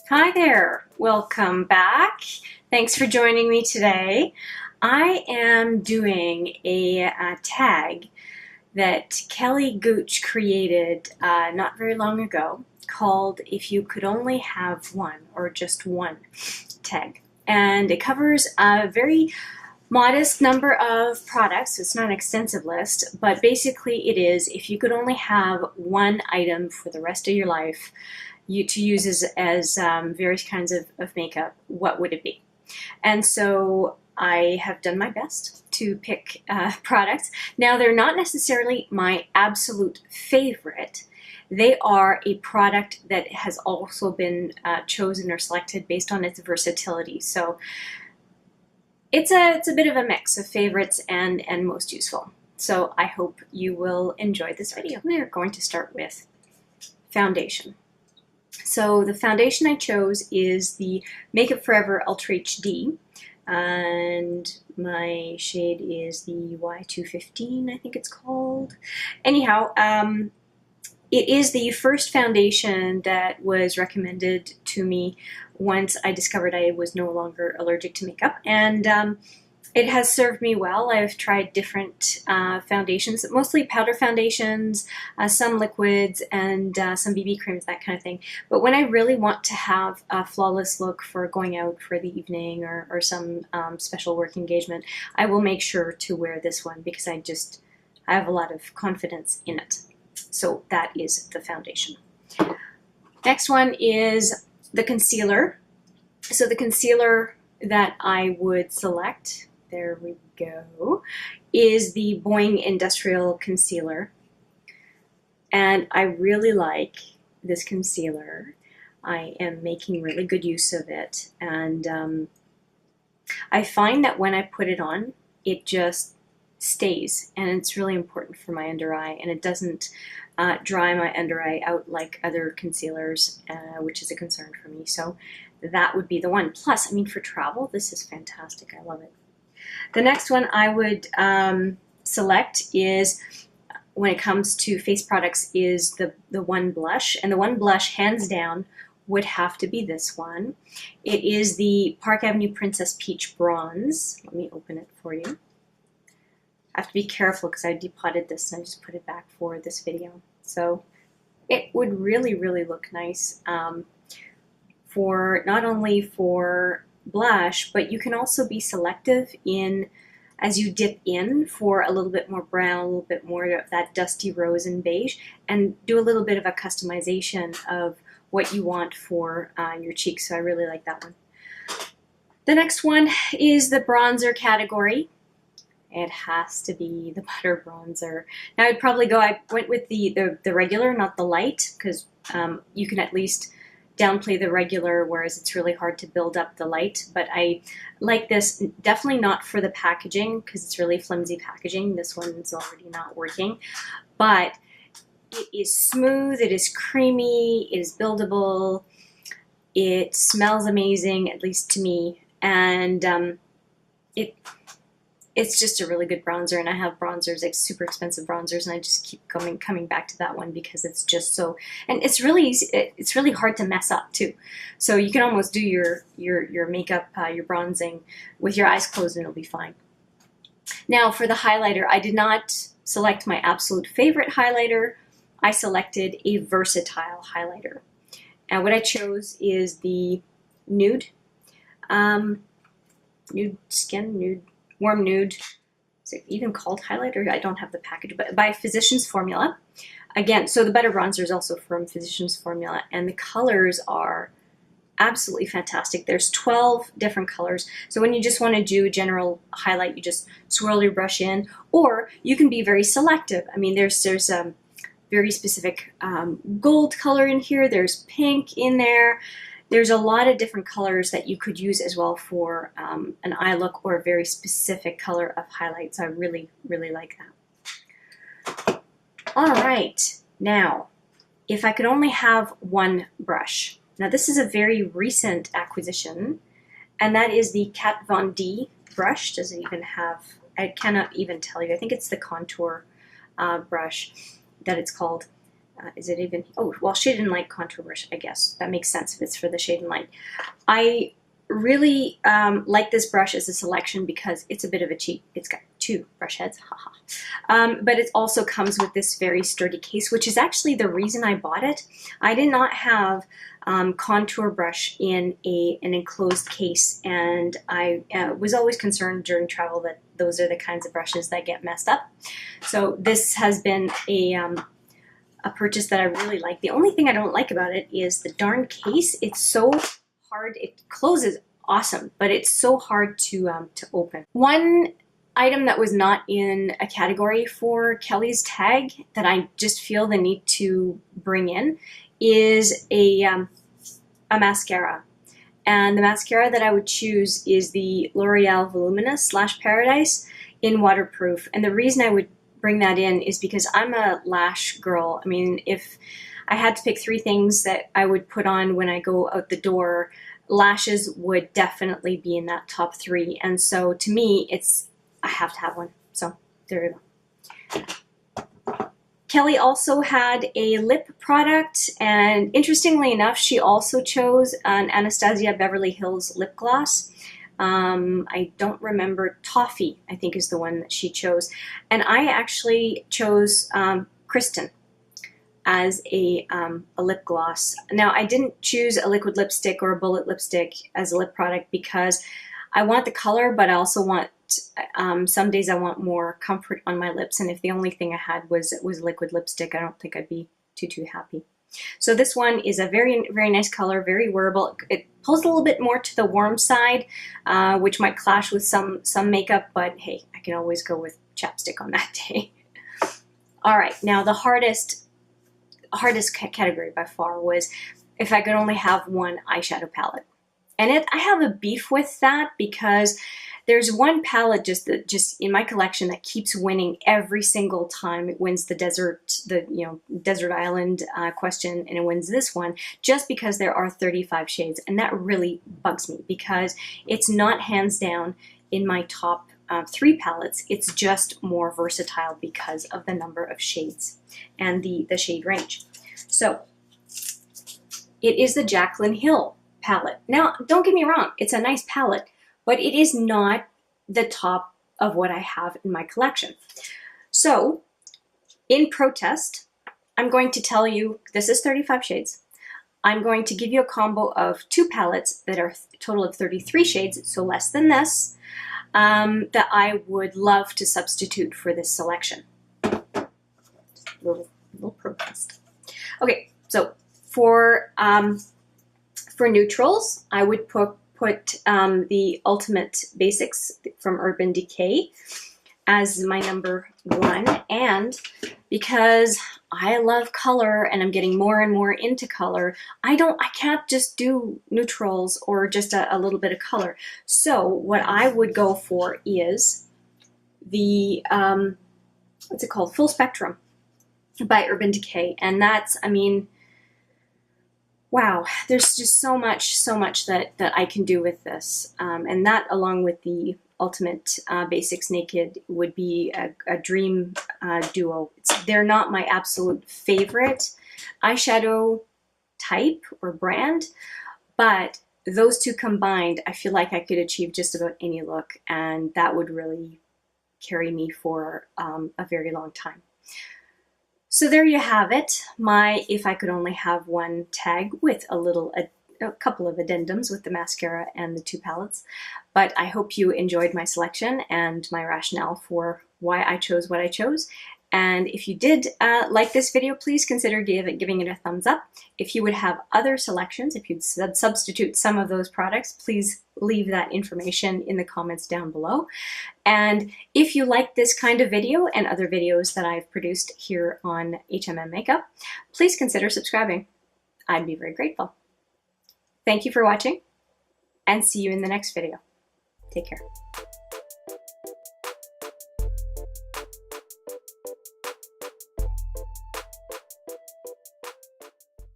Hi there, welcome back. Thanks for joining me today. I am doing a tag that Kelly Gooch created not very long ago called If You Could Only Have One, or just one tag. And it covers a very modest number of products. It's not an extensive list, but basically it is if you could only have one item for the rest of your life to use as various kinds of makeup, what would it be? And so I have done my best to pick products. Now, they're not necessarily my absolute favorite. They are a product that has also been chosen or selected based on its versatility. So it's a bit of a mix of favorites and most useful. So I hope you will enjoy this video. We're going to start with foundation. So the foundation I chose is the Makeup Forever Ultra HD, and my shade is the Y215, I think it's called. Anyhow, it is the first foundation that was recommended to me once I discovered I was no longer allergic to makeup, and it has served me well. I've tried different foundations, mostly powder foundations, some liquids, and some BB creams, that kind of thing. But when I really want to have a flawless look for going out for the evening or some special work engagement, I will make sure to wear this one because I have a lot of confidence in it. So that is the foundation. Next one is the concealer. So the concealer that I would select, there we go, is the Boiing Industrial Concealer. And I really like this concealer. I am making really good use of it. And I find that when I put it on, it just stays. And it's really important for my under eye. And it doesn't dry my under eye out like other concealers, which is a concern for me. So that would be the one. Plus, I mean, for travel, this is fantastic. I love it. The next one I would select is, when it comes to face products, is the One Blush. And the One Blush, hands down, would have to be this one. It is the Park Avenue Princess Peach Bronze. Let me open it for you. I have to be careful because I depotted this and I just put it back for this video. So it would really, really look nice for not only for blush, but you can also be selective in as you dip in for a little bit more brown, a little bit more of that dusty rose and beige, and do a little bit of a customization of what you want for your cheeks. So I really like that one. The next one is the bronzer category. It has to be the Butter Bronzer. Now I went with the regular, not the light, because you can at least downplay the regular, whereas it's really hard to build up the light. But I like this, definitely not for the packaging, because it's really flimsy packaging. This one's already not working. But it is smooth, it is creamy, it is buildable, it smells amazing, at least to me, and it's just a really good bronzer. And I have bronzers, like super expensive bronzers, and I just keep coming back to that one because it's just so, and it's really easy, it's really hard to mess up too. So you can almost do your makeup, your bronzing with your eyes closed and it'll be fine. Now for the highlighter, I did not select my absolute favorite highlighter. I selected a versatile highlighter. And what I chose is the Nude, Nude Skin, Nude Warm Nude. Is it even called highlighter? I don't have the package, but by Physicians Formula. Again, so the Butter Bronzer is also from Physicians Formula, and the colors are absolutely fantastic. There's 12 different colors. So when you just want to do a general highlight, you just swirl your brush in, or you can be very selective. I mean, there's a very specific gold color in here. There's pink in there. There's a lot of different colors that you could use as well for an eye look or a very specific color of highlight. So I really, really like that. All right, now, if I could only have one brush. Now this is a very recent acquisition, and that is the Kat Von D brush. Does it even have I cannot even tell you. I think it's the contour brush that it's called. Is it even, oh, well, Shade and Light contour brush, I guess. That makes sense if it's for the Shade and Light. I really like this brush as a selection because it's a bit of a cheat. It's got 2 brush heads, haha. But it also comes with this very sturdy case, which is actually the reason I bought it. I did not have contour brush in an enclosed case, and I was always concerned during travel that those are the kinds of brushes that get messed up. So this has been a purchase that I really like. The only thing I don't like about it is the darn case. It's so hard. It closes awesome, but it's so hard to open. One item that was not in a category for Kelly's tag that I just feel the need to bring in is a mascara. And the mascara that I would choose is the L'Oreal Voluminous Lash Paradise in waterproof. And the reason I would bring that in is because I'm a lash girl. I mean, if I had to pick 3 things that I would put on when I go out the door, lashes would definitely be in that top 3. And so to me, I have to have one. So there you go. Kelly also had a lip product, and interestingly enough, she also chose an Anastasia Beverly Hills lip gloss. I don't remember, Toffee, I think is the one that she chose. And I actually chose Kristen as a lip gloss. Now, I didn't choose a liquid lipstick or a bullet lipstick as a lip product because I want the color, but I also want, some days I want more comfort on my lips. And if the only thing I had was liquid lipstick, I don't think I'd be too happy. So this one is a very, very nice color, very wearable. It pulls a little bit more to the warm side, which might clash with some makeup, but hey, I can always go with chapstick on that day. All right, now the hardest category by far was if I could only have one eyeshadow palette. And I have a beef with that because there's one palette just in my collection that keeps winning every single time. It wins the desert island question, and it wins this one just because there are 35 shades, and that really bugs me because it's not hands down in my top 3 palettes. It's just more versatile because of the number of shades and the shade range. So it is the Jaclyn Hill palette. Now, don't get me wrong, it's a nice palette, but it is not the top of what I have in my collection. So, in protest, I'm going to tell you, this is 35 shades. I'm going to give you a combo of 2 palettes that are a total of 33 shades, so less than this, that I would love to substitute for this selection. Little protest. Okay, so for neutrals, I would put the Ultimate Basics from Urban Decay as my number 1, and because I love color and I'm getting more and more into color, I can't just do neutrals or just a little bit of color. So what I would go for is the what's it called, Full Spectrum by Urban Decay, and that's, I mean, wow, there's just so much that I can do with this. And that, along with the Ultimate Basics Naked, would be a dream duo. They're not my absolute favorite eyeshadow type or brand, but those 2 combined, I feel like I could achieve just about any look, and that would really carry me for a very long time. So there you have it, my If I Could Only Have One tag with a couple of addendums with the mascara and the 2 palettes. But I hope you enjoyed my selection and my rationale for why I chose what I chose. And if you did like this video, please consider giving it a thumbs up. If you would have other selections, if you'd substitute some of those products, please leave that information in the comments down below. And if you like this kind of video and other videos that I've produced here on HMM Makeup, please consider subscribing. I'd be very grateful. Thank you for watching, and see you in the next video. Take care.